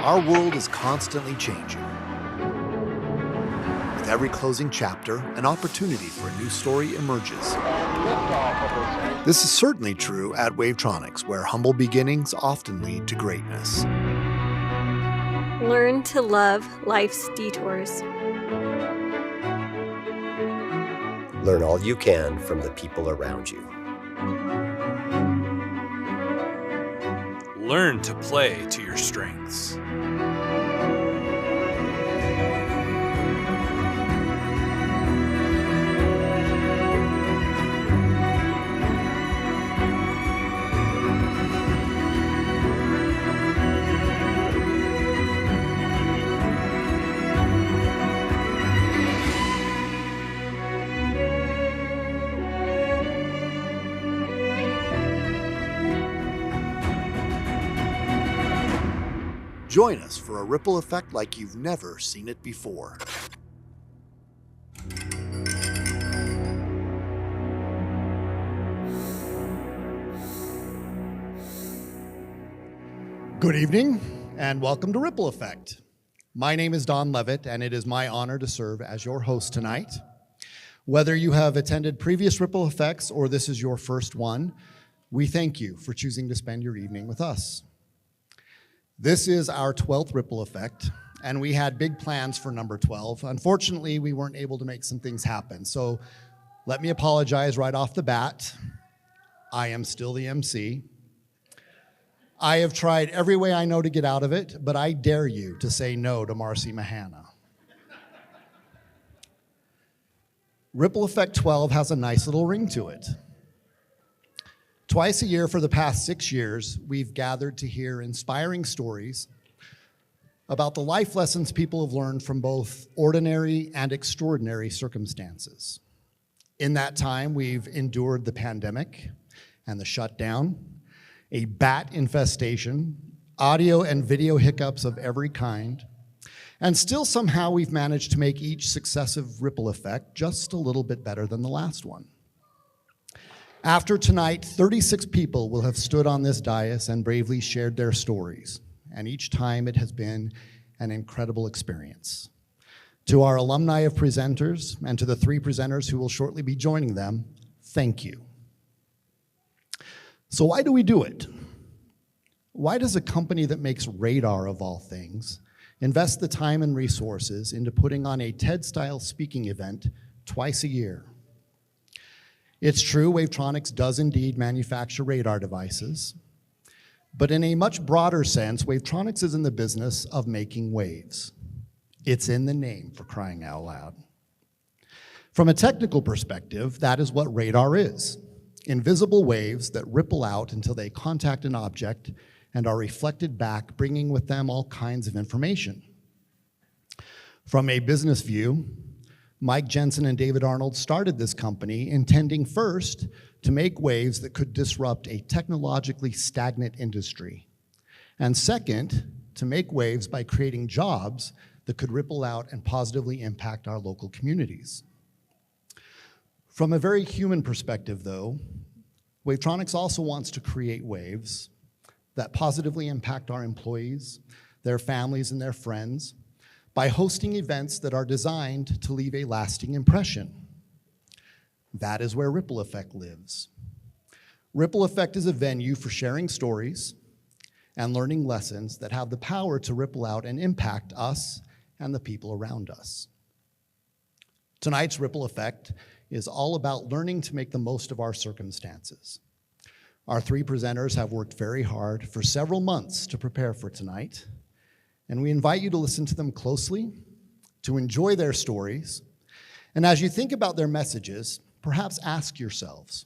Our world is constantly changing. With every closing chapter, an opportunity for a new story emerges. This is certainly true at Wavetronics, where humble beginnings often lead to greatness. Learn to love life's detours. Learn all you can from the people around you. Learn to play to your strengths. Join us for a ripple effect like you've never seen it before. Good evening, and welcome to Ripple Effect. My name is Don Levitt, and it is my honor to serve as your host tonight. Whether you have attended previous Ripple Effects or this is your first one, we thank you for choosing to spend your evening with us. This is our 12th Ripple Effect, and we had big plans for number 12. Unfortunately, we weren't able to make some things happen, so let me apologize right off the bat. I am still the MC. I have tried every way I know to get out of it, but I dare you to say no to Marcy Mahana. Ripple Effect 12 has a nice little ring to it. Twice a year for the past 6 years, we've gathered to hear inspiring stories about the life lessons people have learned from both ordinary and extraordinary circumstances. In that time, we've endured the pandemic and the shutdown, a bat infestation, audio and video hiccups of every kind, and still somehow we've managed to make each successive ripple effect just a little bit better than the last one. After tonight, 36 people will have stood on this dais and bravely shared their stories, and each time it has been an incredible experience. To our alumni of presenters and to the 3 presenters who will shortly be joining them, thank you. So why do we do it? Why does a company that makes radar of all things invest the time and resources into putting on a TED-style speaking event twice a year? It's true, Wavetronics does indeed manufacture radar devices, but in a much broader sense, Wavetronics is in the business of making waves. It's in the name, for crying out loud. From a technical perspective, that is what radar is. Invisible waves that ripple out until they contact an object and are reflected back, bringing with them all kinds of information. From a business view, Mike Jensen and David Arnold started this company intending first to make waves that could disrupt a technologically stagnant industry, and second, to make waves by creating jobs that could ripple out and positively impact our local communities. From a very human perspective, though, Wavetronics also wants to create waves that positively impact our employees, their families, and their friends, by hosting events that are designed to leave a lasting impression. That is where Ripple Effect lives. Ripple Effect is a venue for sharing stories and learning lessons that have the power to ripple out and impact us and the people around us. Tonight's Ripple Effect is all about learning to make the most of our circumstances. Our 3 presenters have worked very hard for several months to prepare for tonight, and we invite you to listen to them closely, to enjoy their stories, and as you think about their messages, perhaps ask yourselves,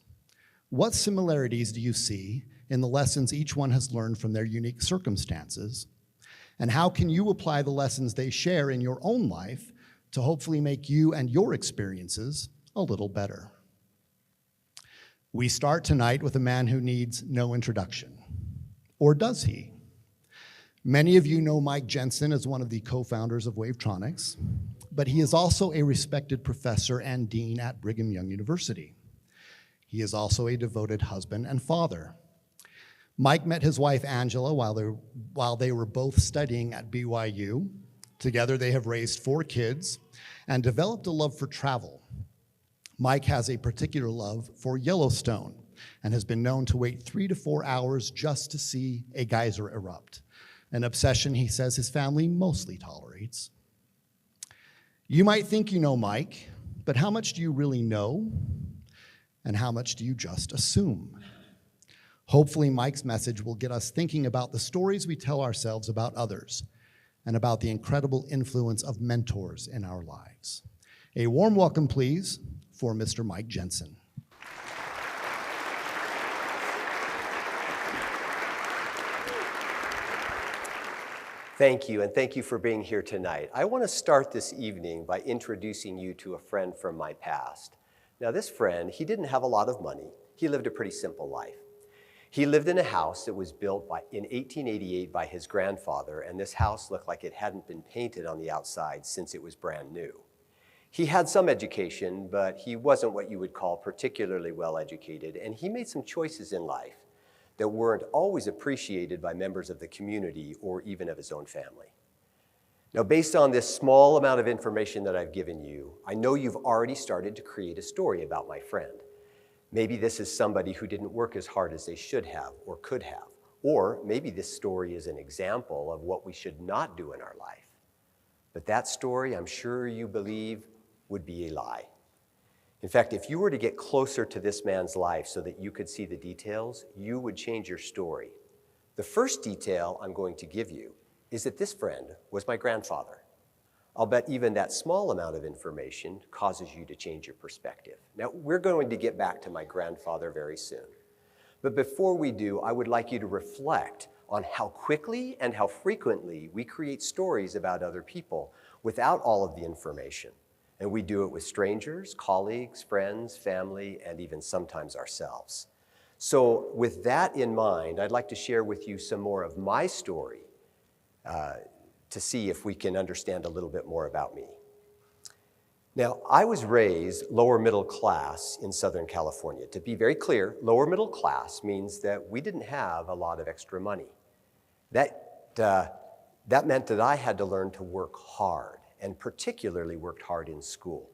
what similarities do you see in the lessons each one has learned from their unique circumstances, and how can you apply the lessons they share in your own life to hopefully make you and your experiences a little better? We start tonight with a man who needs no introduction. Or does he? Many of you know Mike Jensen as one of the co-founders of Wavetronics, but he is also a respected professor and dean at Brigham Young University. He is also a devoted husband and father. Mike met his wife Angela while they were both studying at BYU. Together they have raised 4 kids and developed a love for travel. Mike has a particular love for Yellowstone and has been known to wait 3 to 4 hours just to see a geyser erupt, an obsession he says his family mostly tolerates. You might think you know Mike, but how much do you really know? And how much do you just assume? Hopefully, Mike's message will get us thinking about the stories we tell ourselves about others and about the incredible influence of mentors in our lives. A warm welcome, please, for Mr. Mike Jensen. Thank you, and thank you for being here tonight. I want to start this evening by introducing you to a friend from my past. Now, this friend, he didn't have a lot of money. He lived a pretty simple life. He lived in a house that was built in 1888 by his grandfather, and this house looked like it hadn't been painted on the outside since it was brand new. He had some education, but he wasn't what you would call particularly well educated, and he made some choices in life that weren't always appreciated by members of the community or even of his own family. Now, based on this small amount of information that I've given you, I know you've already started to create a story about my friend. Maybe this is somebody who didn't work as hard as they should have or could have. Or maybe this story is an example of what we should not do in our life. But that story, I'm sure you believe, would be a lie. In fact, if you were to get closer to this man's life so that you could see the details, you would change your story. The first detail I'm going to give you is that this friend was my grandfather. I'll bet even that small amount of information causes you to change your perspective. Now, we're going to get back to my grandfather very soon. But before we do, I would like you to reflect on how quickly and how frequently we create stories about other people without all of the information. And we do it with strangers, colleagues, friends, family, and even sometimes ourselves. So with that in mind, I'd like to share with you some more of my story to see if we can understand a little bit more about me. Now, I was raised lower middle class in Southern California. To be very clear, lower middle class means that we didn't have a lot of extra money. That meant that I had to learn to work hard, and particularly worked hard in school.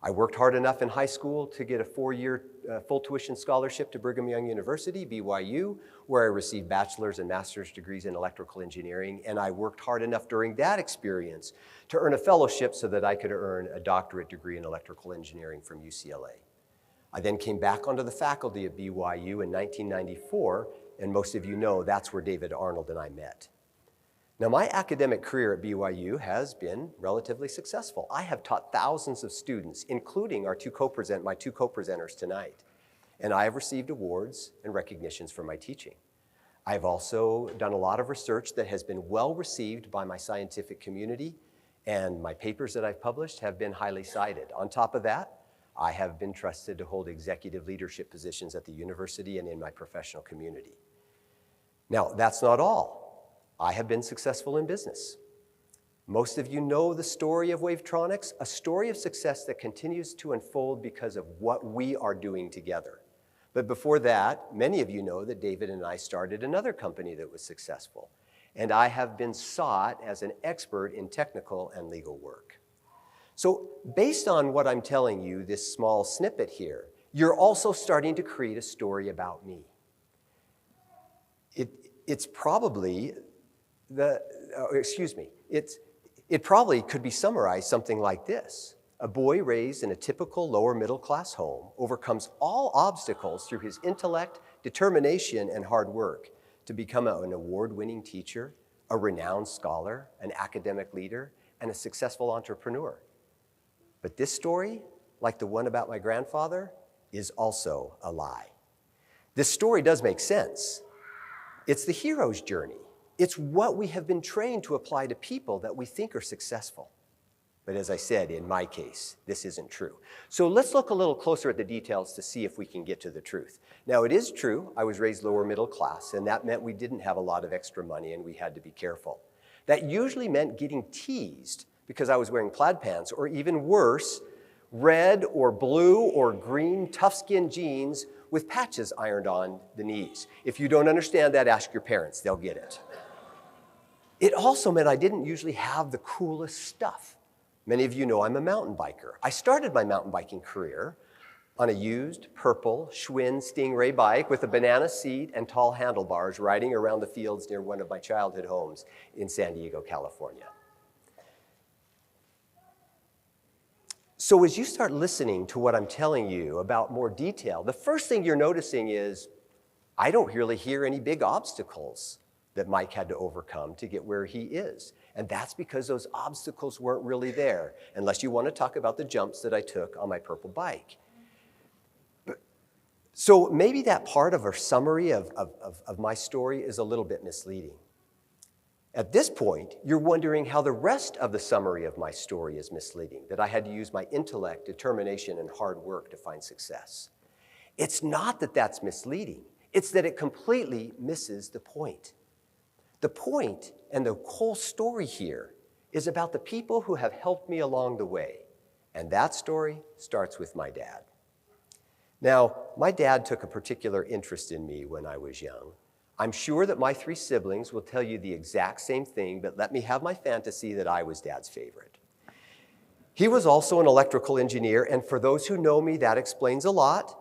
I worked hard enough in high school to get a 4-year full tuition scholarship to Brigham Young University, BYU, where I received bachelor's and master's degrees in electrical engineering, and I worked hard enough during that experience to earn a fellowship so that I could earn a doctorate degree in electrical engineering from UCLA. I then came back onto the faculty at BYU in 1994, and most of you know that's where David Arnold and I met. Now, my academic career at BYU has been relatively successful. I have taught thousands of students, including my two co-presenters tonight, and I have received awards and recognitions for my teaching. I've also done a lot of research that has been well received by my scientific community, and my papers that I've published have been highly cited. On top of that, I have been trusted to hold executive leadership positions at the university and in my professional community. Now, that's not all. I have been successful in business. Most of you know the story of Wavetronics, a story of success that continues to unfold because of what we are doing together. But before that, many of you know that David and I started another company that was successful, and I have been sought as an expert in technical and legal work. So based on what I'm telling you, this small snippet here, you're also starting to create a story about me. It probably could be summarized something like this. A boy raised in a typical lower middle class home overcomes all obstacles through his intellect, determination, and hard work to become an award-winning teacher, a renowned scholar, an academic leader, and a successful entrepreneur. But this story, like the one about my grandfather, is also a lie. This story does make sense. It's the hero's journey. It's what we have been trained to apply to people that we think are successful. But as I said, in my case, this isn't true. So let's look a little closer at the details to see if we can get to the truth. Now, it is true, I was raised lower middle class, and that meant we didn't have a lot of extra money and we had to be careful. That usually meant getting teased because I was wearing plaid pants, or even worse, red or blue or green tough-skin jeans with patches ironed on the knees. If you don't understand that, ask your parents, they'll get it. It also meant I didn't usually have the coolest stuff. Many of you know I'm a mountain biker. I started my mountain biking career on a used purple Schwinn Stingray bike with a banana seat and tall handlebars riding around the fields near one of my childhood homes in San Diego, California. So as you start listening to what I'm telling you about more detail, the first thing you're noticing is I don't really hear any big obstacles that Mike had to overcome to get where he is. And that's because those obstacles weren't really there, unless you want to talk about the jumps that I took on my purple bike. So maybe that part of a summary of my story is a little bit misleading. At this point, you're wondering how the rest of the summary of my story is misleading, that I had to use my intellect, determination, and hard work to find success. It's not that that's misleading. It's that it completely misses the point. The point and the whole story here is about the people who have helped me along the way. And that story starts with my dad. Now, my dad took a particular interest in me when I was young. I'm sure that my 3 siblings will tell you the exact same thing, but let me have my fantasy that I was Dad's favorite. He was also an electrical engineer, and for those who know me, that explains a lot.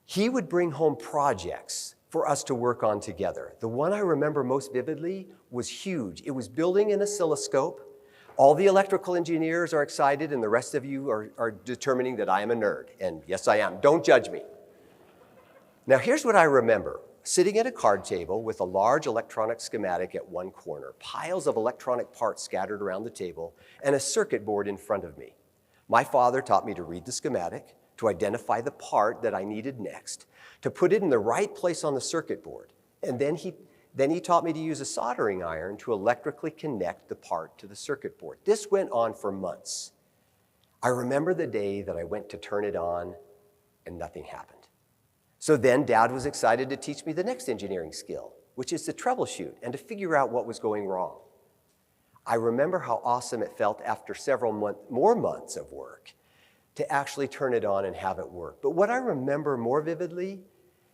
He would bring home projects for us to work on together. The one I remember most vividly was huge. It was building an oscilloscope. All the electrical engineers are excited, and the rest of you are determining that I am a nerd. And yes, I am. Don't judge me. Now, here's what I remember. Sitting at a card table with a large electronic schematic at one corner, piles of electronic parts scattered around the table, and a circuit board in front of me. My father taught me to read the schematic, to identify the part that I needed next, to put it in the right place on the circuit board. And then he taught me to use a soldering iron to electrically connect the part to the circuit board. This went on for months. I remember the day that I went to turn it on and nothing happened. So then Dad was excited to teach me the next engineering skill, which is to troubleshoot and to figure out what was going wrong. I remember how awesome it felt after several more months of work to actually turn it on and have it work. But what I remember more vividly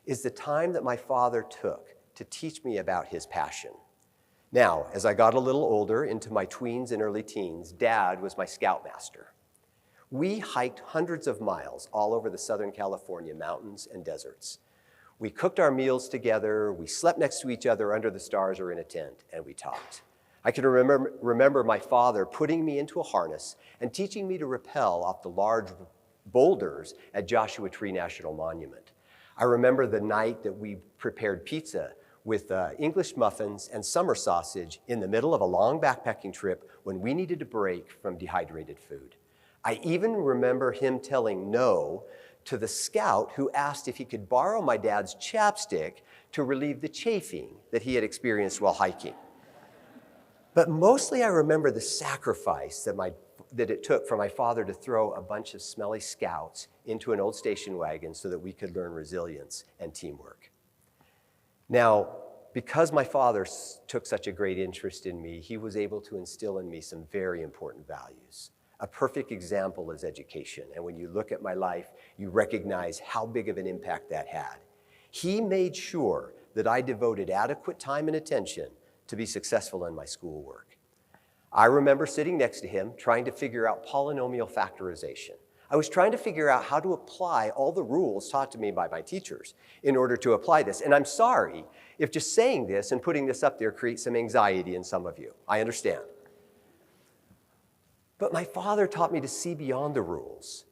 is the time that my father took to teach me about his passion. Now, as I got a little older, into my tweens and early teens, Dad was my scoutmaster. We hiked hundreds of miles all over the Southern California mountains and deserts. We cooked our meals together, we slept next to each other under the stars or in a tent, and we talked. I can remember my father putting me into a harness and teaching me to rappel off the large boulders at Joshua Tree National Monument. I remember the night that we prepared pizza with English muffins and summer sausage in the middle of a long backpacking trip when we needed a break from dehydrated food. I even remember him telling no to the scout who asked if he could borrow my dad's chapstick to relieve the chafing that he had experienced while hiking. But mostly I remember the sacrifice that it took for my father to throw a bunch of smelly scouts into an old station wagon so that we could learn resilience and teamwork. Now, because my father took such a great interest in me, he was able to instill in me some very important values. A perfect example is education, and when you look at my life, you recognize how big of an impact that had. He made sure that I devoted adequate time and attention to be successful in my schoolwork. I remember sitting next to him trying to figure out polynomial factorization. I was trying to figure out how to apply all the rules taught to me by my teachers in order to apply this. And I'm sorry if just saying this and putting this up there creates some anxiety in some of you. I understand. But my father taught me to see beyond the rules,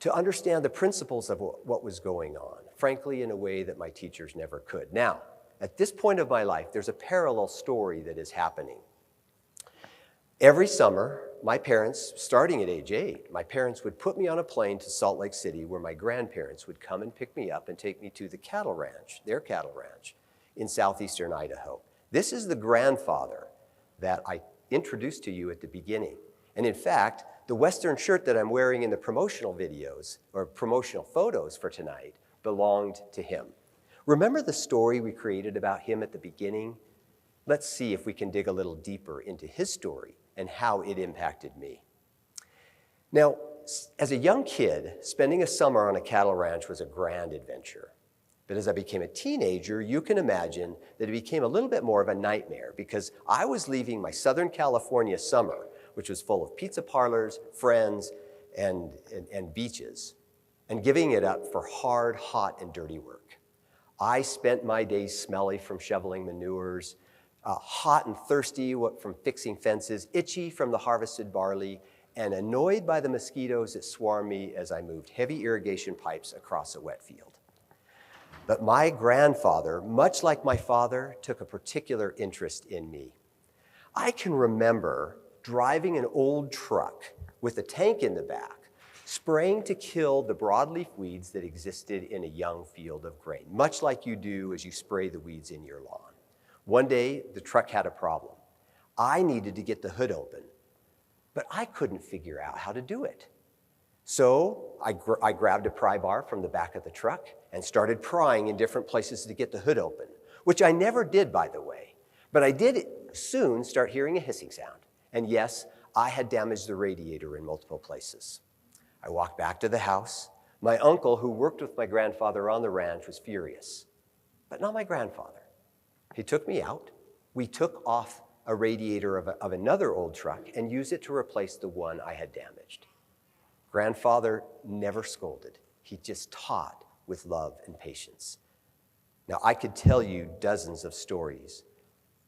to understand the principles of what was going on, frankly, in a way that my teachers never could. Now, at this point of my life, there's a parallel story that is happening. Every summer, my parents, starting at age 8, my parents would put me on a plane to Salt Lake City where my grandparents would come and pick me up and take me to the cattle ranch, their cattle ranch, in southeastern Idaho. This is the grandfather that I introduced to you at the beginning. And in fact, the Western shirt that I'm wearing in the promotional videos or promotional photos for tonight belonged to him. Remember the story we created about him at the beginning? Let's see if we can dig a little deeper into his story and how it impacted me. Now, as a young kid, spending a summer on a cattle ranch was a grand adventure. But as I became a teenager, you can imagine that it became a little bit more of a nightmare because I was leaving my Southern California summer, which was full of pizza parlors, friends, and beaches, and giving it up for hard, hot, and dirty work. I spent my days smelly from shoveling manures, hot and thirsty from fixing fences, itchy from the harvested barley, and annoyed by the mosquitoes that swarmed me as I moved heavy irrigation pipes across a wet field. But my grandfather, much like my father, took a particular interest in me. I can remember driving an old truck with a tank in the back, spraying to kill the broadleaf weeds that existed in a young field of grain, much like you do as you spray the weeds in your lawn. One day, the truck had a problem. I needed to get the hood open, but I couldn't figure out how to do it. So I grabbed a pry bar from the back of the truck and started prying in different places to get the hood open, which I never did, by the way. But I did soon start hearing a hissing sound. And yes, I had damaged the radiator in multiple places. I walked back to the house. My uncle, who worked with my grandfather on the ranch, was furious, but not my grandfather. He took me out. We took off a radiator of another old truck and used it to replace the one I had damaged. Grandfather never scolded. He just taught with love and patience. Now, I could tell you dozens of stories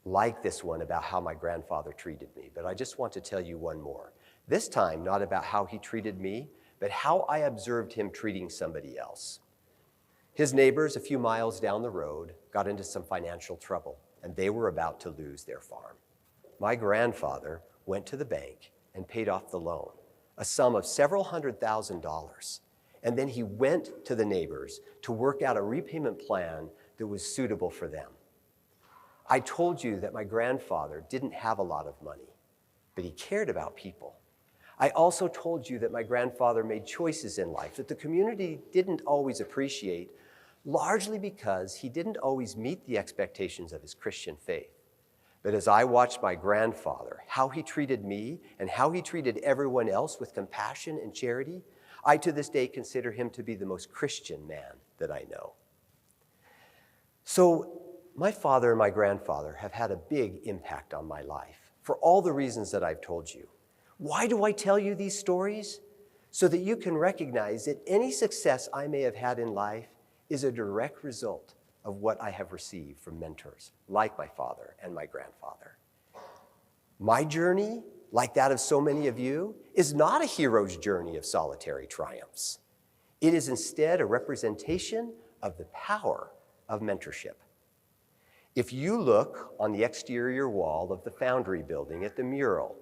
like this one about how my grandfather treated me, but I just want to tell you one more. This time, not about how he treated me, but how I observed him treating somebody else. His neighbors a few miles down the road got into some financial trouble, and they were about to lose their farm. My grandfather went to the bank and paid off the loan, a sum of several $100,000. And then he went to the neighbors to work out a repayment plan that was suitable for them. I told you that my grandfather didn't have a lot of money, but he cared about people. I also told you that my grandfather made choices in life that the community didn't always appreciate, largely because he didn't always meet the expectations of his Christian faith. But as I watched my grandfather, how he treated me and how he treated everyone else with compassion and charity, I to this day consider him to be the most Christian man that I know. So my father and my grandfather have had a big impact on my life for all the reasons that I've told you. Why do I tell you these stories? So that you can recognize that any success I may have had in life is a direct result of what I have received from mentors like my father and my grandfather. My journey, like that of so many of you, is not a hero's journey of solitary triumphs. It is instead a representation of the power of mentorship. If you look on the exterior wall of the Foundry building at the mural,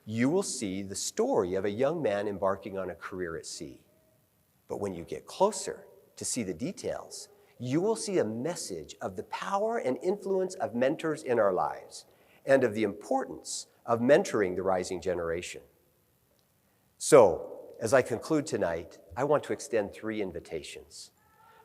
you will see the story of a young man embarking on a career at sea. But when you get closer to see the details, you will see a message of the power and influence of mentors in our lives and of the importance of mentoring the rising generation. So, as I conclude tonight, I want to extend 3 invitations.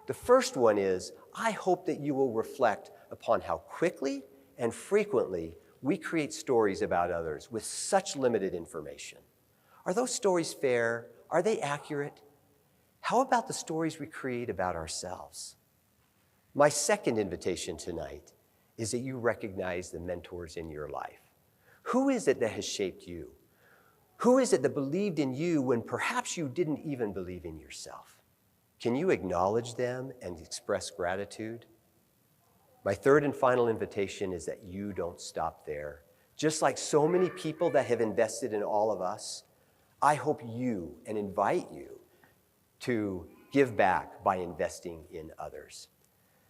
The first one is, I hope that you will reflect upon how quickly and frequently we create stories about others with such limited information. Are those stories fair? Are they accurate? How about the stories we create about ourselves? My second invitation tonight is that you recognize the mentors in your life. Who is it that has shaped you? Who is it that believed in you when perhaps you didn't even believe in yourself? Can you acknowledge them and express gratitude? My third and final invitation is that you don't stop there. Just like so many people that have invested in all of us, I hope you and invite you to give back by investing in others.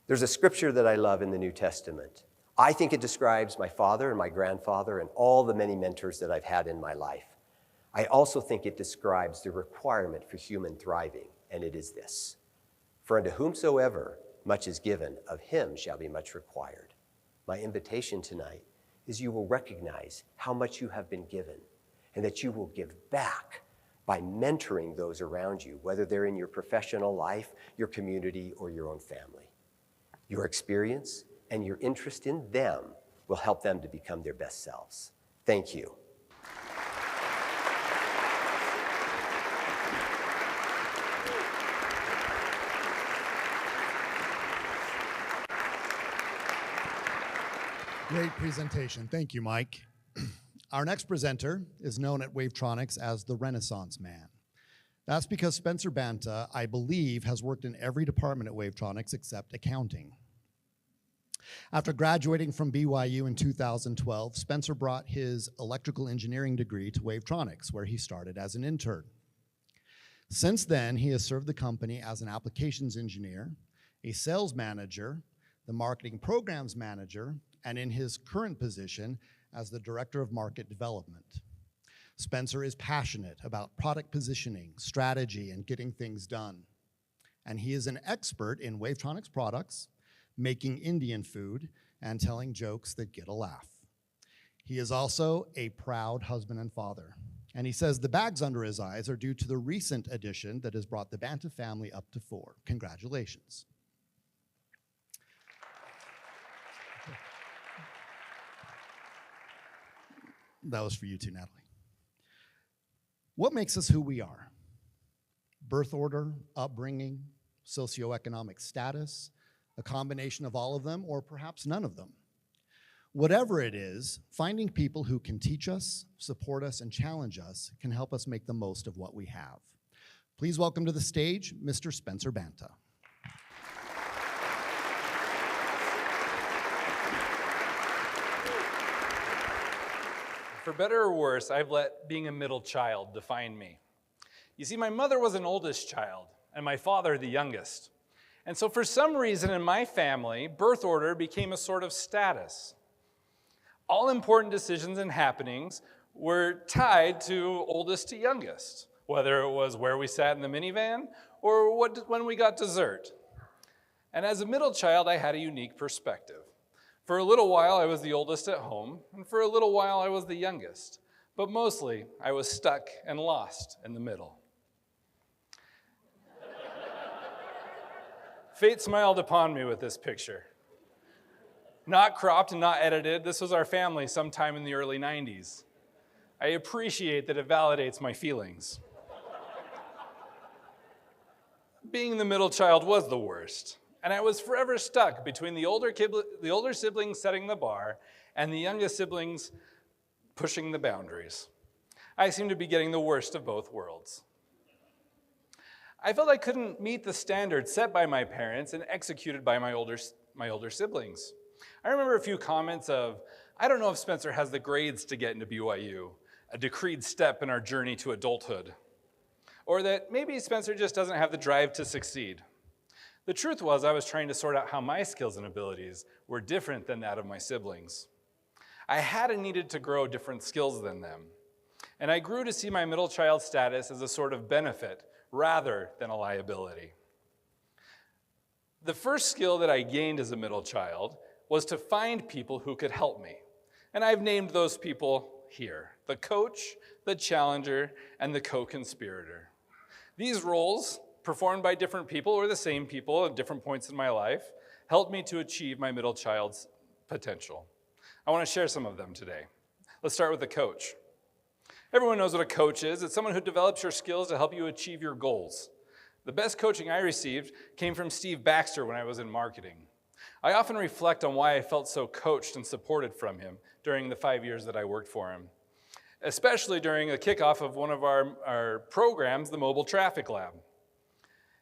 There's a scripture that I love in the New Testament. I think it describes my father and my grandfather and all the many mentors that I've had in my life. I also think it describes the requirement for human thriving, and it is this: for unto whomsoever much is given, of him shall be much required. My invitation tonight is you will recognize how much you have been given and that you will give back by mentoring those around you, whether they're in your professional life, your community, or your own family. Your experience and your interest in them will help them to become their best selves. Thank you. Great presentation. Thank you, Mike. Our next presenter is known at Wavetronics as the Renaissance Man. That's because Spencer Banta, I believe, has worked in every department at Wavetronics except accounting. After graduating from BYU in 2012, Spencer brought his electrical engineering degree to Wavetronics, where he started as an intern. Since then, he has served the company as an applications engineer, a sales manager, the marketing programs manager, and in his current position as the director of market development. Spencer is passionate about product positioning, strategy, and getting things done. And he is an expert in Wavetronics products, making Indian food, and telling jokes that get a laugh. He is also a proud husband and father. And he says the bags under his eyes are due to the recent addition that has brought the Banta family up to 4. Congratulations. That was for you too, Natalie. What makes us who we are? Birth order, upbringing, socioeconomic status, a combination of all of them, or perhaps none of them. Whatever it is, finding people who can teach us, support us, and challenge us can help us make the most of what we have. Please welcome to the stage, Mr. Spencer Banta. For better or worse, I've let being a middle child define me. You see, my mother was an oldest child, and my father the youngest. And so for some reason in my family, birth order became a sort of status. All important decisions and happenings were tied to oldest to youngest, whether it was where we sat in the minivan or when we got dessert. And as a middle child, I had a unique perspective. For a little while, I was the oldest at home, and for a little while, I was the youngest. But mostly, I was stuck and lost in the middle. Fate smiled upon me with this picture. Not cropped and not edited, this was our family sometime in the early 90s. I appreciate that it validates my feelings. Being the middle child was the worst. And I was forever stuck between the older siblings setting the bar and the youngest siblings pushing the boundaries. I seemed to be getting the worst of both worlds. I felt I couldn't meet the standards set by my parents and executed by my older siblings. I remember a few comments of, I don't know if Spencer has the grades to get into BYU, a decreed step in our journey to adulthood. Or that maybe Spencer just doesn't have the drive to succeed. The truth was, I was trying to sort out how my skills and abilities were different than that of my siblings. I had and needed to grow different skills than them. And I grew to see my middle child status as a sort of benefit rather than a liability. The first skill that I gained as a middle child was to find people who could help me. And I've named those people here: the coach, the challenger, and the co-conspirator. These roles, performed by different people or the same people at different points in my life, helped me to achieve my middle child's potential. I want to share some of them today. Let's start with the coach. Everyone knows what a coach is. It's someone who develops your skills to help you achieve your goals. The best coaching I received came from Steve Baxter when I was in marketing. I often reflect on why I felt so coached and supported from him during the 5 years that I worked for him, especially during the kickoff of one of our programs, the Mobile Traffic Lab.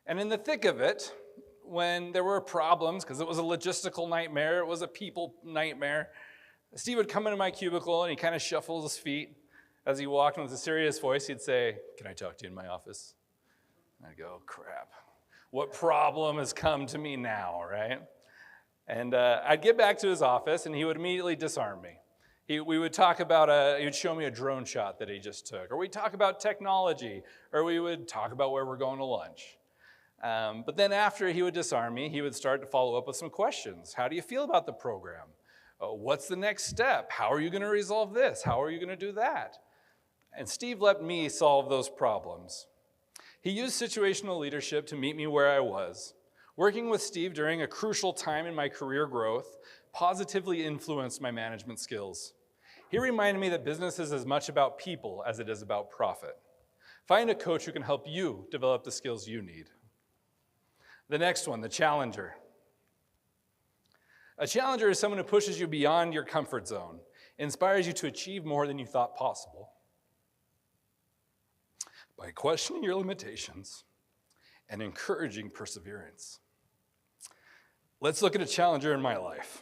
And in the thick of it, when there were problems, because it was a logistical nightmare, it was a people nightmare, Steve would come into my cubicle and he kind of shuffled his feet as he walked, and with a serious voice, he'd say, "Can I talk to you in my office?" And I'd go, "Crap, what problem has come to me now," right? And I'd get back to his office and he would immediately disarm me. We would talk about, he would show me a drone shot that he just took, or we'd talk about technology, or we would talk about where we're going to lunch. But then after he would disarm me, he would start to follow up with some questions. How do you feel about the program? What's the next step? How are you going to resolve this? How are you going to do that? And Steve let me solve those problems. He used situational leadership to meet me where I was. Working with Steve during a crucial time in my career growth positively influenced my management skills. He reminded me that business is as much about people as it is about profit. Find a coach who can help you develop the skills you need. The next one, the challenger. A challenger is someone who pushes you beyond your comfort zone, inspires you to achieve more than you thought possible. By questioning your limitations and encouraging perseverance. Let's look at a challenger in my life.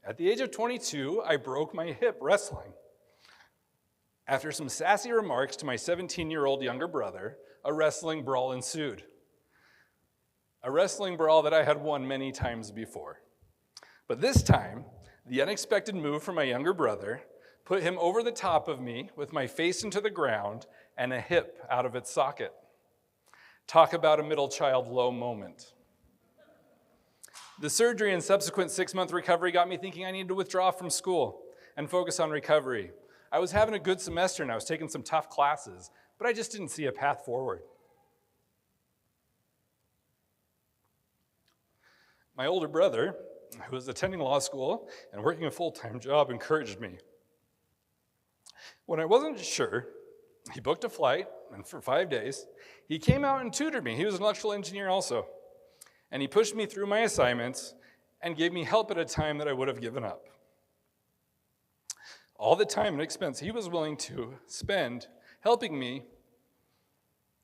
At the age of 22, I broke my hip wrestling. After some sassy remarks to my 17-year-old younger brother, a wrestling brawl ensued. A wrestling brawl that I had won many times before. But this time, the unexpected move from my younger brother put him over the top of me with my face into the ground and a hip out of its socket. Talk about a middle child low moment. The surgery and subsequent 6-month recovery got me thinking I needed to withdraw from school and focus on recovery. I was having a good semester and I was taking some tough classes, but I just didn't see a path forward. My older brother, who was attending law school and working a full-time job, encouraged me. When I wasn't sure, he booked a flight, and for 5 days, he came out and tutored me. He was an electrical engineer also. And he pushed me through my assignments and gave me help at a time that I would have given up. All the time and expense he was willing to spend helping me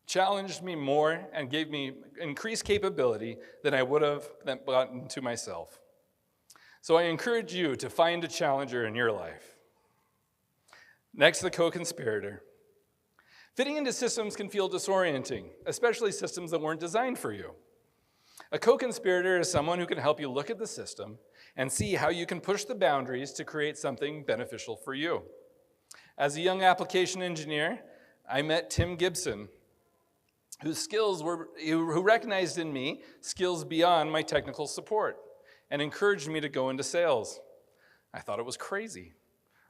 challenged me more and gave me increased capability than I would have gotten to myself. So I encourage you to find a challenger in your life. Next, the co-conspirator. Fitting into systems can feel disorienting, especially systems that weren't designed for you. A co-conspirator is someone who can help you look at the system and see how you can push the boundaries to create something beneficial for you. As a young application engineer, I met Tim Gibson, who recognized in me skills beyond my technical support and encouraged me to go into sales. I thought it was crazy.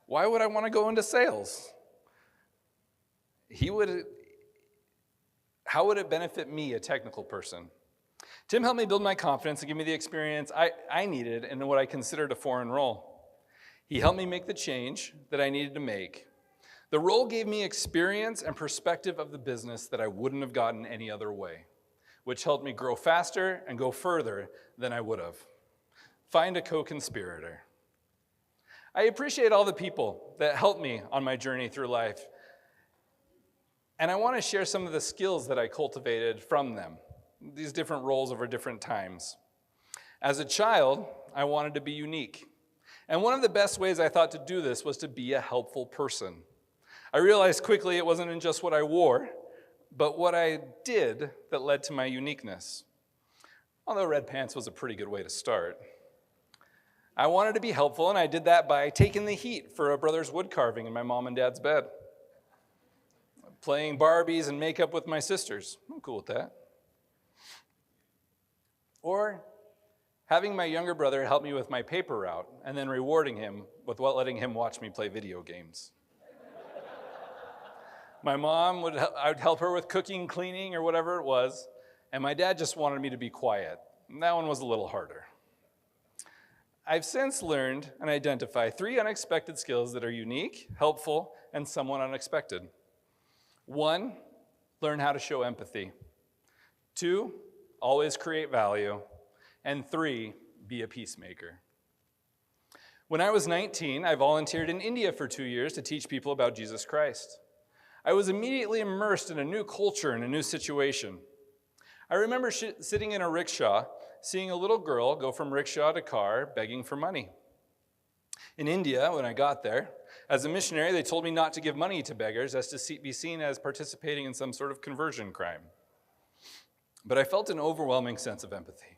Why would I want to go into sales? How would it benefit me, a technical person? Tim helped me build my confidence and give me the experience I needed in what I considered a foreign role. He helped me make the change that I needed to make. The role gave me experience and perspective of the business that I wouldn't have gotten any other way, which helped me grow faster and go further than I would have. Find a co-conspirator. I appreciate all the people that helped me on my journey through life, and I want to share some of the skills that I cultivated from them. These different roles over different times. As a child, I wanted to be unique. And one of the best ways I thought to do this was to be a helpful person. I realized quickly it wasn't in just what I wore, but what I did that led to my uniqueness. Although red pants was a pretty good way to start. I wanted to be helpful, and I did that by taking the heat for a brother's wood carving in my mom and dad's bed. Playing Barbies and makeup with my sisters. I'm cool with that. Or having my younger brother help me with my paper route and then rewarding him with letting him watch me play video games. My mom I would help her with cooking, cleaning, or whatever it was, and my dad just wanted me to be quiet. And that one was a little harder. I've since learned and identified 3 unexpected skills that are unique, helpful, and somewhat unexpected. 1, learn how to show empathy. 2, always create value. And 3, be a peacemaker. When I was 19, I volunteered in India for 2 years to teach people about Jesus Christ. I was immediately immersed in a new culture and a new situation. I remember sitting in a rickshaw, seeing a little girl go from rickshaw to car, begging for money. In India, when I got there, as a missionary, they told me not to give money to beggars as to be seen as participating in some sort of conversion crime. But I felt an overwhelming sense of empathy.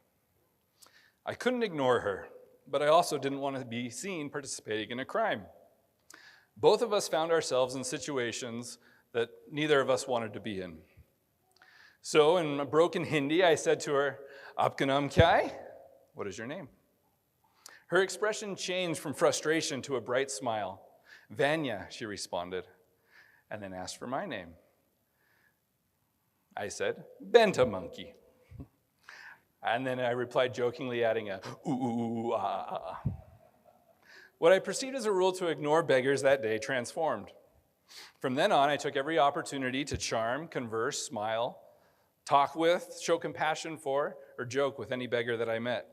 I couldn't ignore her, but I also didn't want to be seen participating in a crime. Both of us found ourselves in situations that neither of us wanted to be in. So in a broken Hindi, I said to her, "Aapka naam kya hai?" What is your name? Her expression changed from frustration to a bright smile. "Vanya," she responded, and then asked for my name. I said, "Banta monkey." And then I replied jokingly, adding a ooh, ah. What I perceived as a rule to ignore beggars that day transformed. From then on, I took every opportunity to charm, converse, smile, talk with, show compassion for, or joke with any beggar that I met.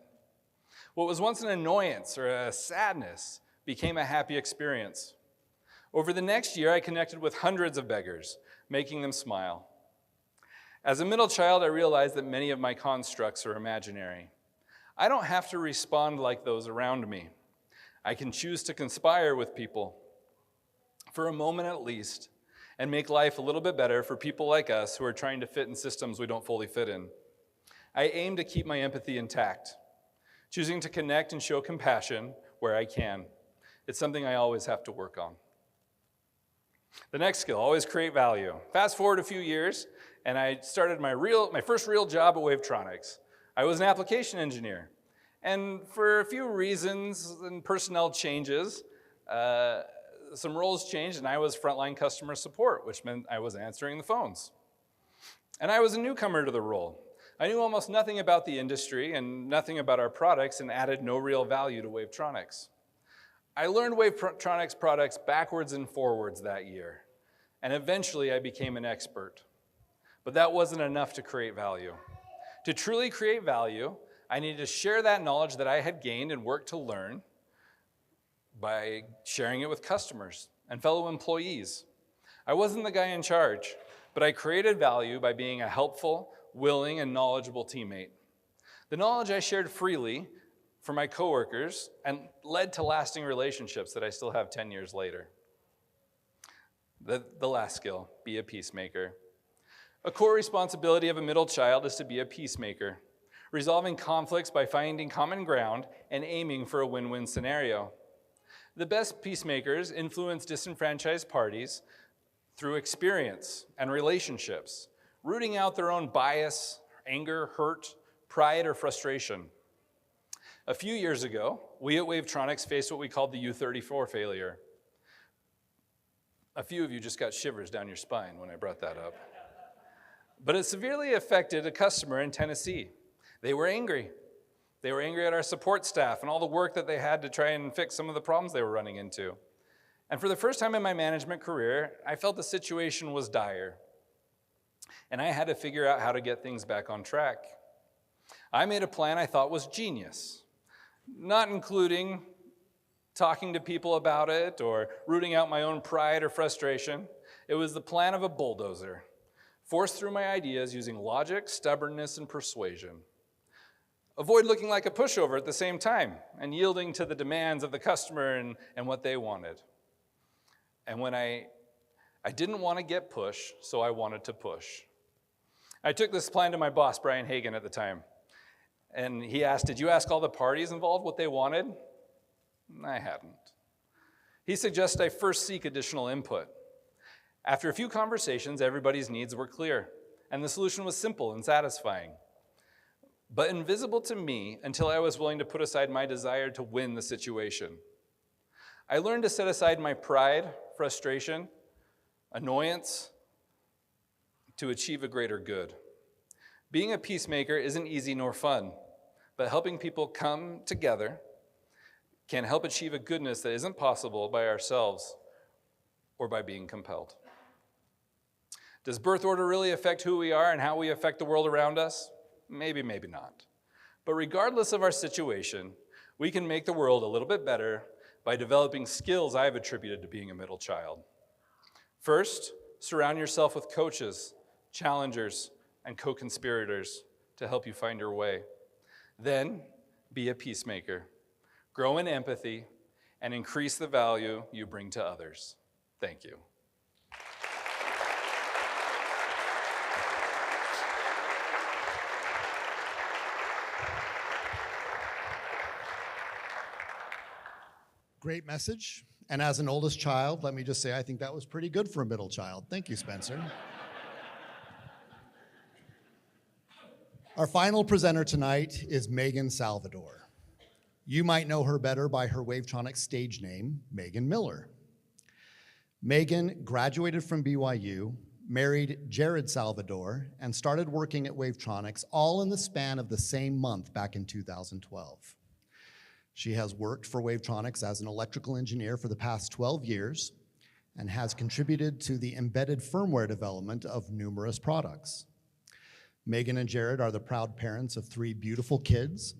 What was once an annoyance or a sadness became a happy experience. Over the next year, I connected with hundreds of beggars, making them smile. As a middle child, I realized that many of my constructs are imaginary. I don't have to respond like those around me. I can choose to conspire with people, for a moment at least, and make life a little bit better for people like us who are trying to fit in systems we don't fully fit in. I aim to keep my empathy intact, choosing to connect and show compassion where I can. It's something I always have to work on. The next skill, always create value. Fast forward a few years, and I started my first real job at Wavetronics. I was an application engineer. And for a few reasons and personnel changes, some roles changed, and I was frontline customer support, which meant I was answering the phones. And I was a newcomer to the role. I knew almost nothing about the industry and nothing about our products and added no real value to Wavetronics. I learned Wavetronics products backwards and forwards that year, and eventually I became an expert. But that wasn't enough to create value. To truly create value, I needed to share that knowledge that I had gained and worked to learn by sharing it with customers and fellow employees. I wasn't the guy in charge, but I created value by being a helpful, willing, and knowledgeable teammate. The knowledge I shared freely for my coworkers and led to lasting relationships that I still have 10 years later. The last skill, be a peacemaker. A core responsibility of a middle child is to be a peacemaker, resolving conflicts by finding common ground and aiming for a win-win scenario. The best peacemakers influence disenfranchised parties through experience and relationships, rooting out their own bias, anger, hurt, pride, or frustration. A few years ago, we at Wavetronics faced what we called the U-34 failure. A few of you just got shivers down your spine when I brought that up. But it severely affected a customer in Tennessee. They were angry. They were angry at our support staff and all the work that they had to try and fix some of the problems they were running into. And for the first time in my management career, I felt the situation was dire. And I had to figure out how to get things back on track. I made a plan I thought was genius, not including talking to people about it or rooting out my own pride or frustration. It was the plan of a bulldozer, forced through my ideas using logic, stubbornness, and persuasion. Avoid looking like a pushover at the same time and yielding to the demands of the customer and what they wanted. And when I didn't want to get pushed, so I wanted to push. I took this plan to my boss, Brian Hagan, at the time. And he asked, "Did you ask all the parties involved what they wanted?" I hadn't. He suggested I first seek additional input. After a few conversations, everybody's needs were clear, and the solution was simple and satisfying, but invisible to me until I was willing to put aside my desire to win the situation. I learned to set aside my pride, frustration, annoyance to achieve a greater good. Being a peacemaker isn't easy nor fun, but helping people come together can help achieve a goodness that isn't possible by ourselves or by being compelled. Does birth order really affect who we are and how we affect the world around us? Maybe, maybe not. But regardless of our situation, we can make the world a little bit better by developing skills I've attributed to being a middle child. First, surround yourself with coaches, challengers, and co-conspirators to help you find your way. Then, be a peacemaker. Grow in empathy and increase the value you bring to others. Thank you. Great message. And as an oldest child, let me just say I think that was pretty good for a middle child. Thank you, Spencer. Our final presenter tonight is Meagan Salvador. You might know her better by her Wavetronics stage name, Meagan Miller. Meagan graduated from BYU, married Jared Salvador, and started working at Wavetronics all in the span of the same month back in 2012. She has worked for Wavetronics as an electrical engineer for the past 12 years and has contributed to the embedded firmware development of numerous products. Meagan and Jared are the proud parents of 3 beautiful kids,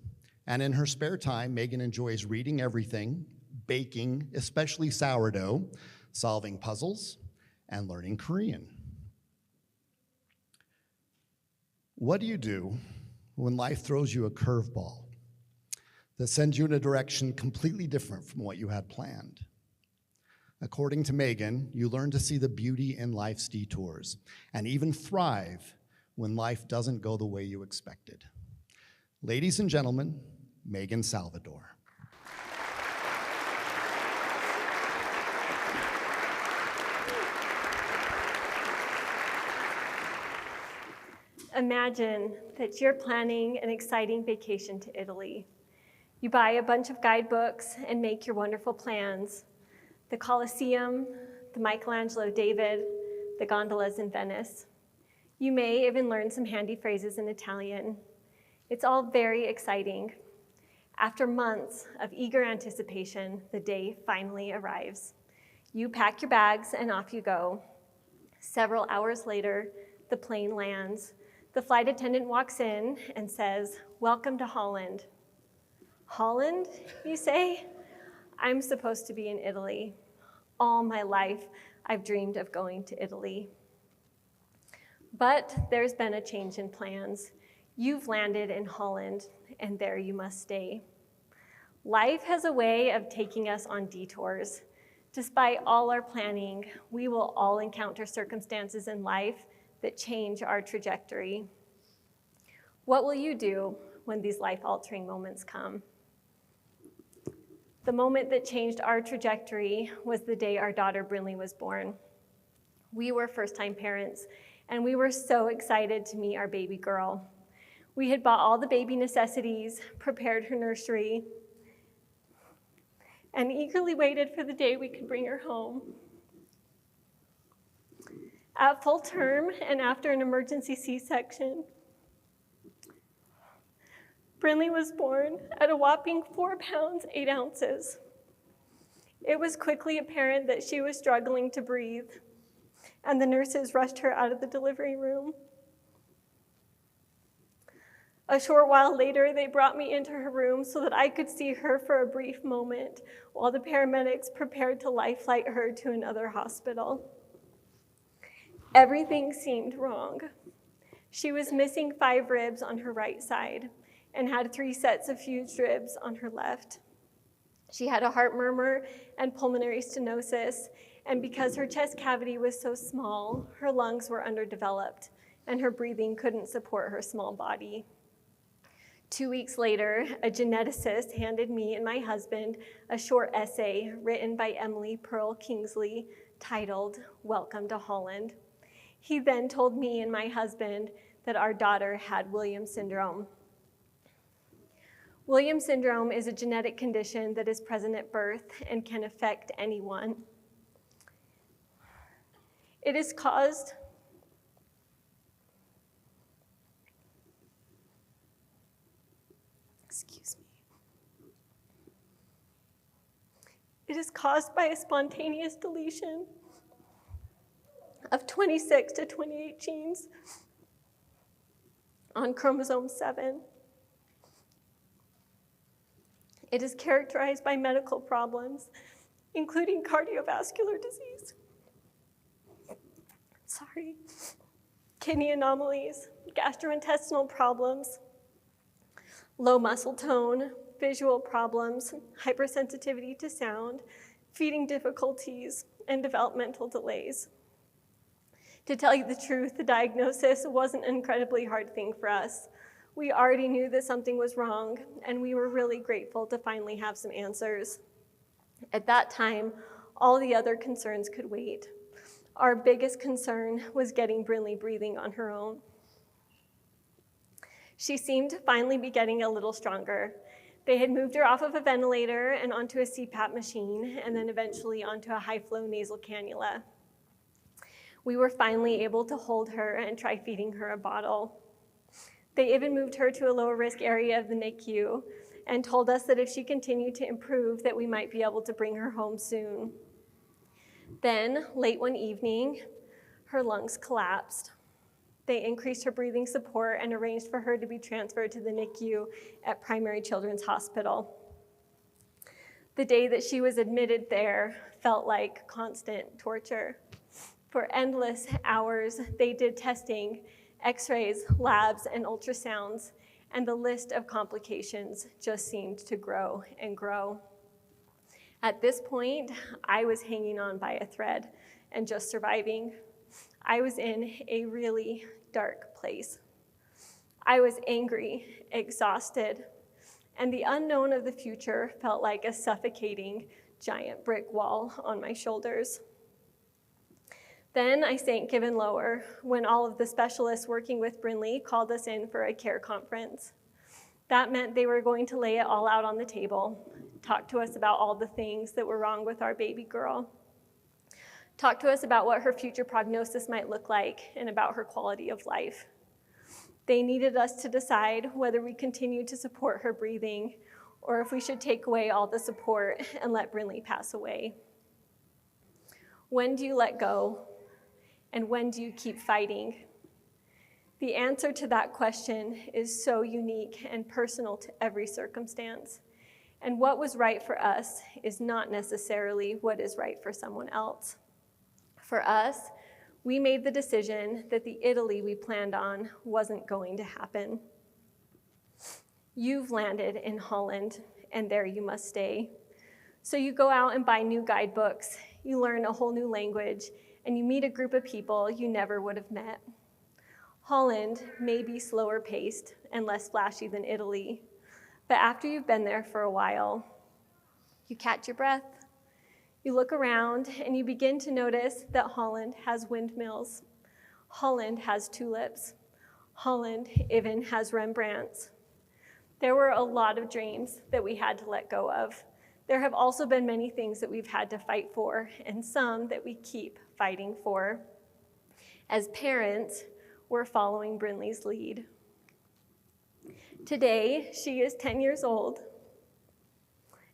And in her spare time, Meagan enjoys reading everything, baking, especially sourdough, solving puzzles, and learning Korean. What do you do when life throws you a curveball that sends you in a direction completely different from what you had planned? According to Meagan, you learn to see the beauty in life's detours and even thrive when life doesn't go the way you expected. Ladies and gentlemen, Meagan Salvador. Imagine that you're planning an exciting vacation to Italy. You buy a bunch of guidebooks and make your wonderful plans. The Colosseum, the Michelangelo David, the gondolas in Venice. You may even learn some handy phrases in Italian. It's all very exciting. After months of eager anticipation, the day finally arrives. You pack your bags and off you go. Several hours later, the plane lands. The flight attendant walks in and says, "Welcome to Holland." Holland, you say? I'm supposed to be in Italy. All my life, I've dreamed of going to Italy. But there's been a change in plans. You've landed in Holland, and there you must stay. Life has a way of taking us on detours. Despite all our planning, we will all encounter circumstances in life that change our trajectory. What will you do when these life-altering moments come? The moment that changed our trajectory was the day our daughter Brinley was born. We were first-time parents, and we were so excited to meet our baby girl. We had bought all the baby necessities, prepared her nursery, and eagerly waited for the day we could bring her home. At full term and after an emergency C-section, Brinley was born at a whopping 4 pounds, 8 ounces. It was quickly apparent that she was struggling to breathe, and the nurses rushed her out of the delivery room. A short while later, they brought me into her room so that I could see her for a brief moment while the paramedics prepared to life flight her to another hospital. Everything seemed wrong. She was missing 5 ribs on her right side and had 3 sets of fused ribs on her left. She had a heart murmur and pulmonary stenosis, and because her chest cavity was so small, her lungs were underdeveloped, and her breathing couldn't support her small body. 2 weeks later, a geneticist handed me and my husband a short essay written by Emily Pearl Kingsley titled, "Welcome to Holland." He then told me and my husband that our daughter had Williams syndrome. Williams syndrome is a genetic condition that is present at birth and can affect anyone. It is caused It is caused by a spontaneous deletion of 26 to 28 genes on chromosome 7. It is characterized by medical problems, including cardiovascular disease, kidney anomalies, gastrointestinal problems, low muscle tone, visual problems, hypersensitivity to sound, feeding difficulties, and developmental delays. To tell you the truth, the diagnosis wasn't an incredibly hard thing for us. We already knew that something was wrong, and we were really grateful to finally have some answers. At that time, all the other concerns could wait. Our biggest concern was getting Brinley breathing on her own. She seemed to finally be getting a little stronger. They had moved her off of a ventilator and onto a CPAP machine, and then eventually onto a high-flow nasal cannula. We were finally able to hold her and try feeding her a bottle. They even moved her to a lower-risk area of the NICU and told us that if she continued to improve, that we might be able to bring her home soon. Then, late one evening, her lungs collapsed. They increased her breathing support and arranged for her to be transferred to the NICU at Primary Children's Hospital. The day that she was admitted there felt like constant torture. For endless hours, they did testing, x-rays, labs, and ultrasounds, and the list of complications just seemed to grow and grow. At this point, I was hanging on by a thread and just surviving. I was in a really dark place. I was angry, exhausted, and the unknown of the future felt like a suffocating giant brick wall on my shoulders. Then I sank even lower when all of the specialists working with Brinley called us in for a care conference. That meant they were going to lay it all out on the table, talk to us about all the things that were wrong with our baby girl, talk to us about what her future prognosis might look like and about her quality of life. They needed us to decide whether we continued to support her breathing or if we should take away all the support and let Brinley pass away. When do you let go? And when do you keep fighting? The answer to that question is so unique and personal to every circumstance. And what was right for us is not necessarily what is right for someone else. For us, we made the decision that the Italy we planned on wasn't going to happen. You've landed in Holland, and there you must stay. So you go out and buy new guidebooks, you learn a whole new language, and you meet a group of people you never would have met. Holland may be slower paced and less flashy than Italy, but after you've been there for a while, you catch your breath. You look around and you begin to notice that Holland has windmills. Holland has tulips. Holland even has Rembrandts. There were a lot of dreams that we had to let go of. There have also been many things that we've had to fight for, and some that we keep fighting for. As parents, we're following Brinley's lead. Today, she is 10 years old,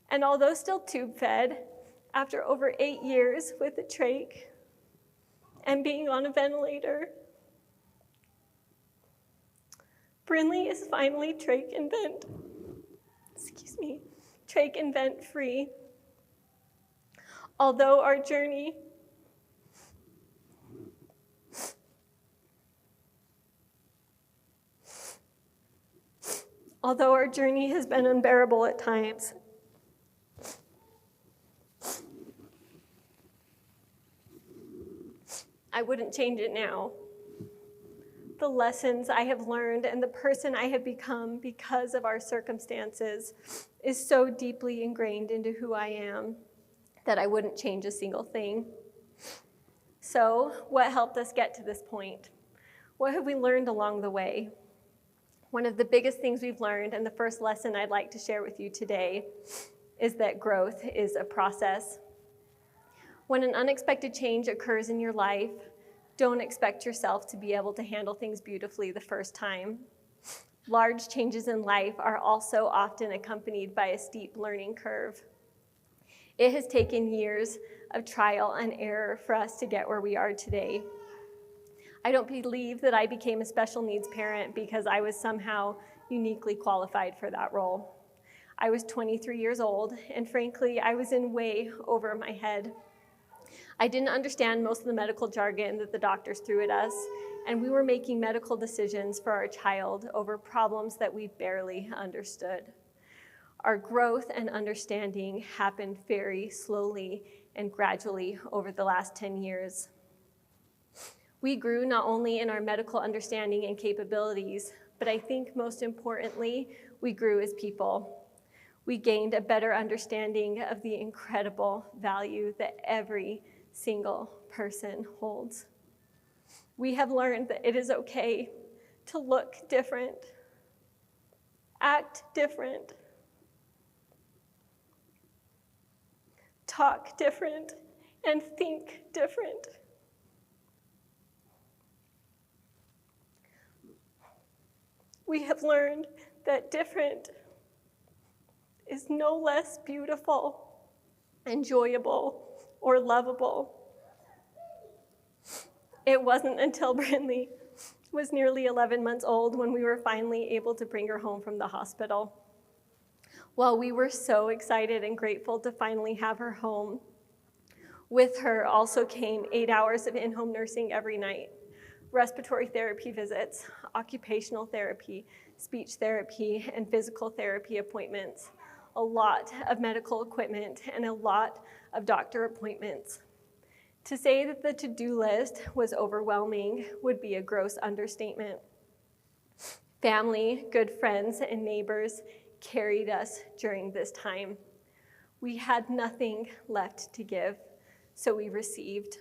and although still tube-fed, after over 8 years with a trach and being on a ventilator, Brinley is finally trach and vent free. Although our journey has been unbearable at times, I wouldn't change it now. The lessons I have learned and the person I have become because of our circumstances is so deeply ingrained into who I am that I wouldn't change a single thing. So, what helped us get to this point? What have we learned along the way? One of the biggest things we've learned, and the first lesson I'd like to share with you today, is that growth is a process. When an unexpected change occurs in your life, don't expect yourself to be able to handle things beautifully the first time. Large changes in life are also often accompanied by a steep learning curve. It has taken years of trial and error for us to get where we are today. I don't believe that I became a special needs parent because I was somehow uniquely qualified for that role. I was 23 years old, and frankly, I was in way over my head. I didn't understand most of the medical jargon that the doctors threw at us, and we were making medical decisions for our child over problems that we barely understood. Our growth and understanding happened very slowly and gradually over the last 10 years. We grew not only in our medical understanding and capabilities, but I think most importantly, we grew as people. We gained a better understanding of the incredible value that every single person holds. We have learned that it is okay to look different, act different, talk different, and think different. We have learned that different is no less beautiful, enjoyable, or lovable. It wasn't until Brinley was nearly 11 months old when we were finally able to bring her home from the hospital. While we were so excited and grateful to finally have her home, with her also came 8 hours of in-home nursing every night, respiratory therapy visits, occupational therapy, speech therapy, and physical therapy appointments, a lot of medical equipment, and a lot of doctor appointments. To say that the to-do list was overwhelming would be a gross understatement. Family, good friends, and neighbors carried us during this time. We had nothing left to give, so we received.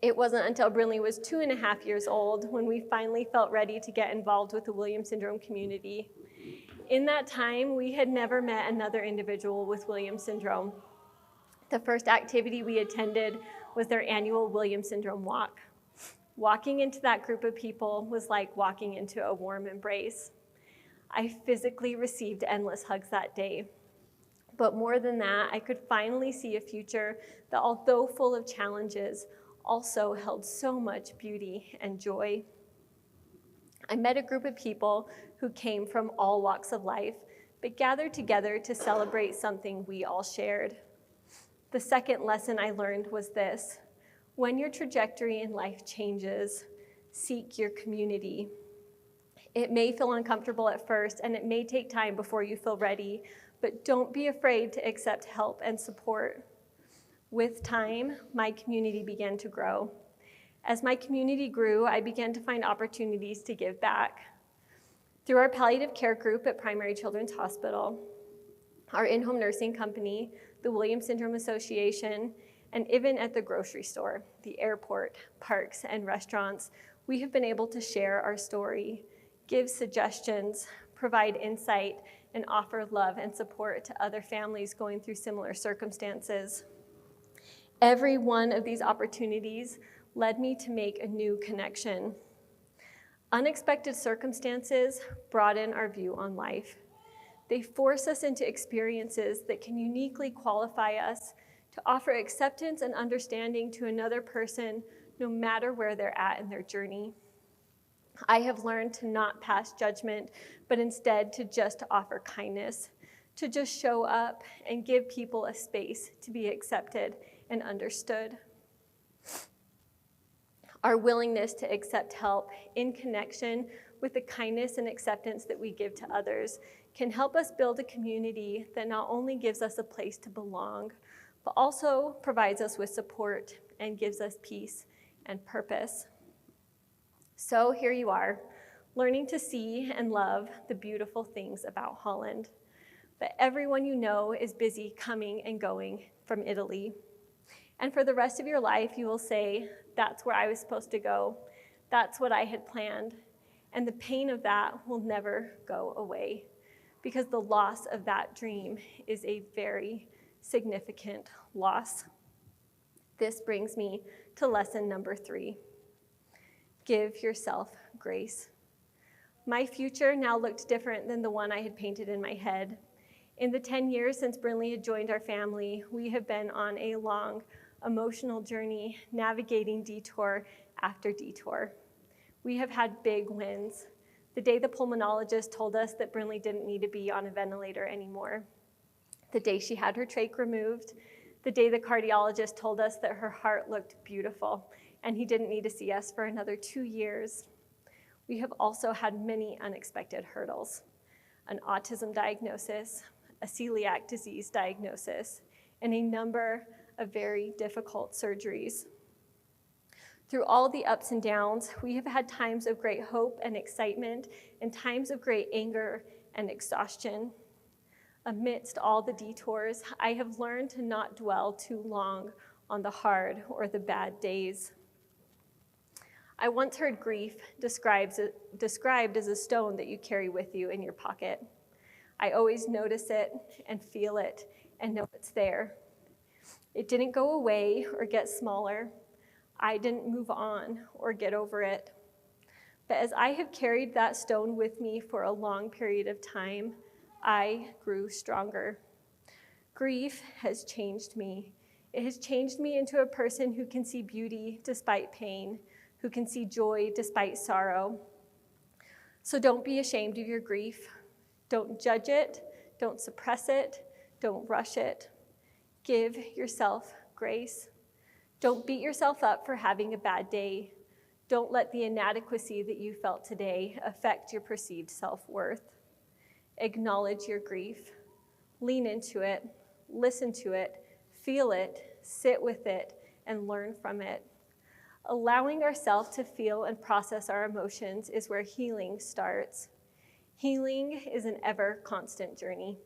It wasn't until Brinley was 2.5 years old when we finally felt ready to get involved with the Williams syndrome community. In that time, we had never met another individual with Williams syndrome. The first activity we attended was their annual Williams syndrome walk. Walking into that group of people was like walking into a warm embrace. I physically received endless hugs that day. But more than that, I could finally see a future that, although full of challenges, also held so much beauty and joy. I met a group of people who came from all walks of life, but gathered together to celebrate something we all shared. The second lesson I learned was this: when your trajectory in life changes, seek your community. It may feel uncomfortable at first, and it may take time before you feel ready, but don't be afraid to accept help and support. With time, my community began to grow. As my community grew, I began to find opportunities to give back. Through our palliative care group at Primary Children's Hospital, our in-home nursing company, the Williams Syndrome Association, and even at the grocery store, the airport, parks, and restaurants, we have been able to share our story, give suggestions, provide insight, and offer love and support to other families going through similar circumstances. Every one of these opportunities led me to make a new connection. Unexpected circumstances broaden our view on life. They force us into experiences that can uniquely qualify us to offer acceptance and understanding to another person, no matter where they're at in their journey. I have learned to not pass judgment, but instead to just offer kindness, to just show up and give people a space to be accepted and understood. Our willingness to accept help in connection with the kindness and acceptance that we give to others can help us build a community that not only gives us a place to belong, but also provides us with support and gives us peace and purpose. So here you are, learning to see and love the beautiful things about Holland. But everyone you know is busy coming and going from Italy. And for the rest of your life, you will say, that's where I was supposed to go. That's what I had planned. And the pain of that will never go away, because the loss of that dream is a very significant loss. This brings me to lesson number 3. Give yourself grace. My future now looked different than the one I had painted in my head. In the 10 years since Brinley had joined our family, we have been on a long, emotional journey, navigating detour after detour. We have had big wins. The day the pulmonologist told us that Brinley didn't need to be on a ventilator anymore. The day she had her trach removed. The day the cardiologist told us that her heart looked beautiful and he didn't need to see us for another 2 years. We have also had many unexpected hurdles: an autism diagnosis, a celiac disease diagnosis, and a number of very difficult surgeries. Through all the ups and downs, we have had times of great hope and excitement and times of great anger and exhaustion. Amidst all the detours, I have learned to not dwell too long on the hard or the bad days. I once heard grief described as a stone that you carry with you in your pocket. I always notice it and feel it and know it's there. It didn't go away or get smaller. I didn't move on or get over it. But as I have carried that stone with me for a long period of time, I grew stronger. Grief has changed me. It has changed me into a person who can see beauty despite pain, who can see joy despite sorrow. So don't be ashamed of your grief. Don't judge it. Don't suppress it. Don't rush it. Give yourself grace. Don't beat yourself up for having a bad day. Don't let the inadequacy that you felt today affect your perceived self-worth. Acknowledge your grief. Lean into it. Listen to it. Feel it. Sit with it. And learn from it. Allowing ourselves to feel and process our emotions is where healing starts. Healing is an ever constant journey.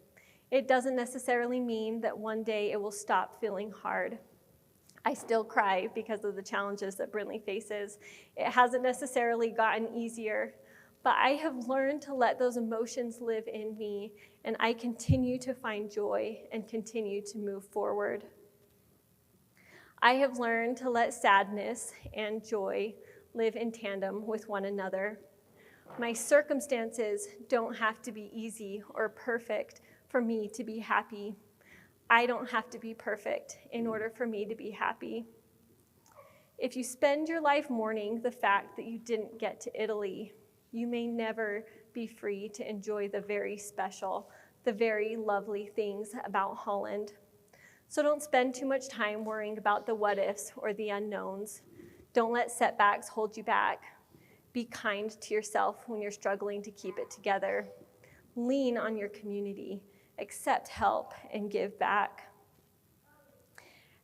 It doesn't necessarily mean that one day it will stop feeling hard. I still cry because of the challenges that Brinley faces. It hasn't necessarily gotten easier, but I have learned to let those emotions live in me, and I continue to find joy and continue to move forward. I have learned to let sadness and joy live in tandem with one another. My circumstances don't have to be easy or perfect for me to be happy. I don't have to be perfect in order for me to be happy. If you spend your life mourning the fact that you didn't get to Italy, you may never be free to enjoy the very special, the very lovely things about Holland. So don't spend too much time worrying about the what ifs or the unknowns. Don't let setbacks hold you back. Be kind to yourself when you're struggling to keep it together. Lean on your community. Accept help and give back.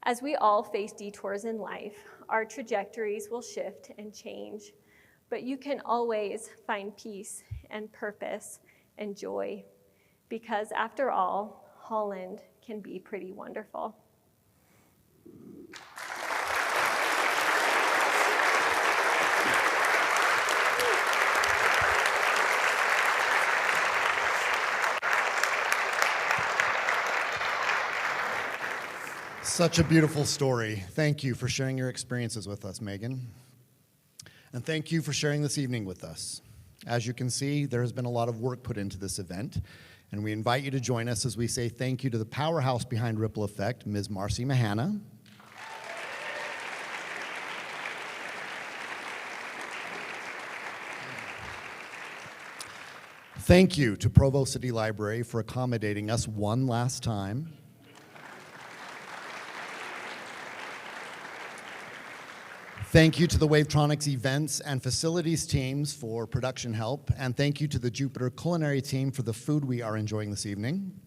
As we all face detours in life, our trajectories will shift and change, but you can always find peace and purpose and joy, because after all, Holland can be pretty wonderful. Such a beautiful story. Thank you for sharing your experiences with us, Meagan. And thank you for sharing this evening with us. As you can see, there has been a lot of work put into this event, and we invite you to join us as we say thank you to the powerhouse behind Ripple Effect, Ms. Marcy Mahana. Thank you to Provo City Library for accommodating us one last time. Thank you to the Wavetronics events and facilities teams for production help, and thank you to the Jupiter Culinary team for the food we are enjoying this evening.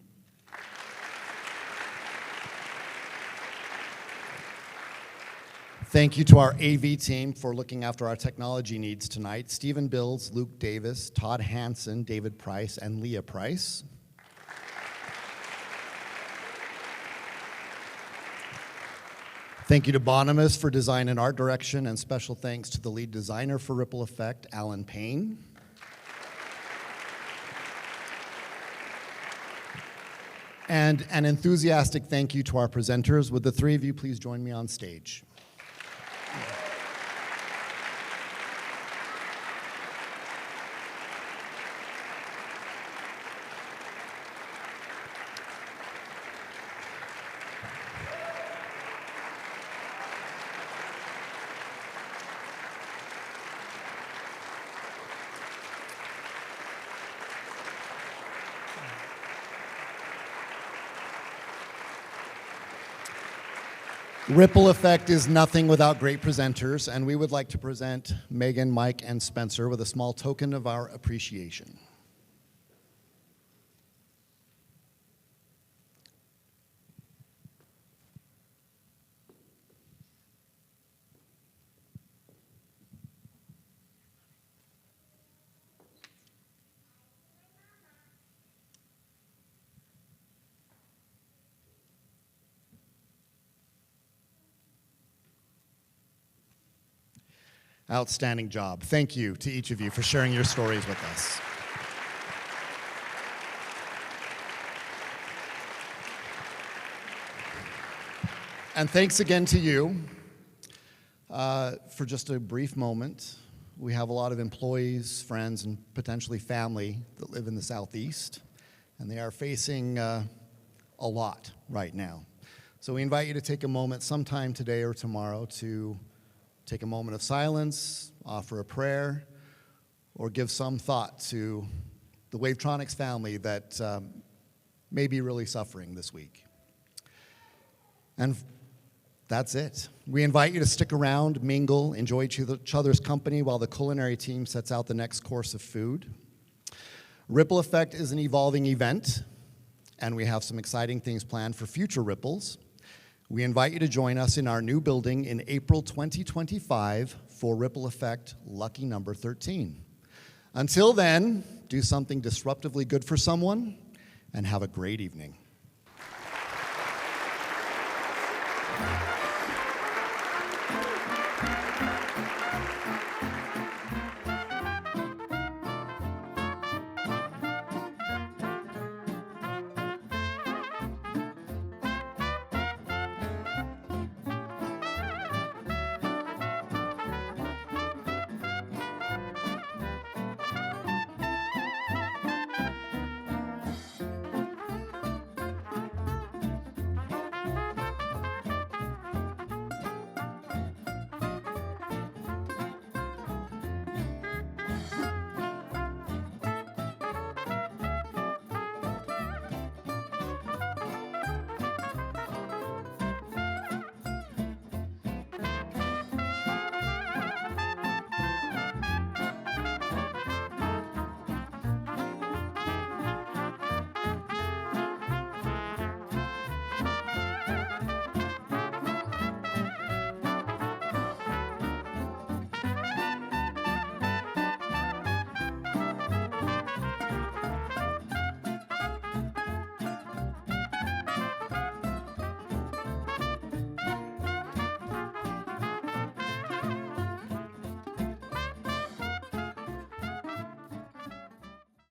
Thank you to our AV team for looking after our technology needs tonight. Stephen Bills, Luke Davis, Todd Hansen, David Price, and Leah Price. Thank you to Bonimus for design and art direction, and special thanks to the lead designer for Ripple Effect, Alan Payne. And an enthusiastic thank you to our presenters. Would the three of you please join me on stage? Ripple Effect is nothing without great presenters, and we would like to present Meagan, Mike, and Spencer with a small token of our appreciation. Outstanding job. Thank you to each of you for sharing your stories with us. And thanks again to you. For just a brief moment, we have a lot of employees, friends, and potentially family that live in the Southeast, and they are facing a lot right now. So we invite you to take a moment sometime today or tomorrow to take a moment of silence, offer a prayer, or give some thought to the Wavetronics family that may be really suffering this week. And that's it. We invite you to stick around, mingle, enjoy each other's company while the culinary team sets out the next course of food. Ripple Effect is an evolving event, and we have some exciting things planned for future Ripples. We invite you to join us in our new building in April 2025 for Ripple Effect Lucky Number 13. Until then, do something disruptively good for someone, and have a great evening.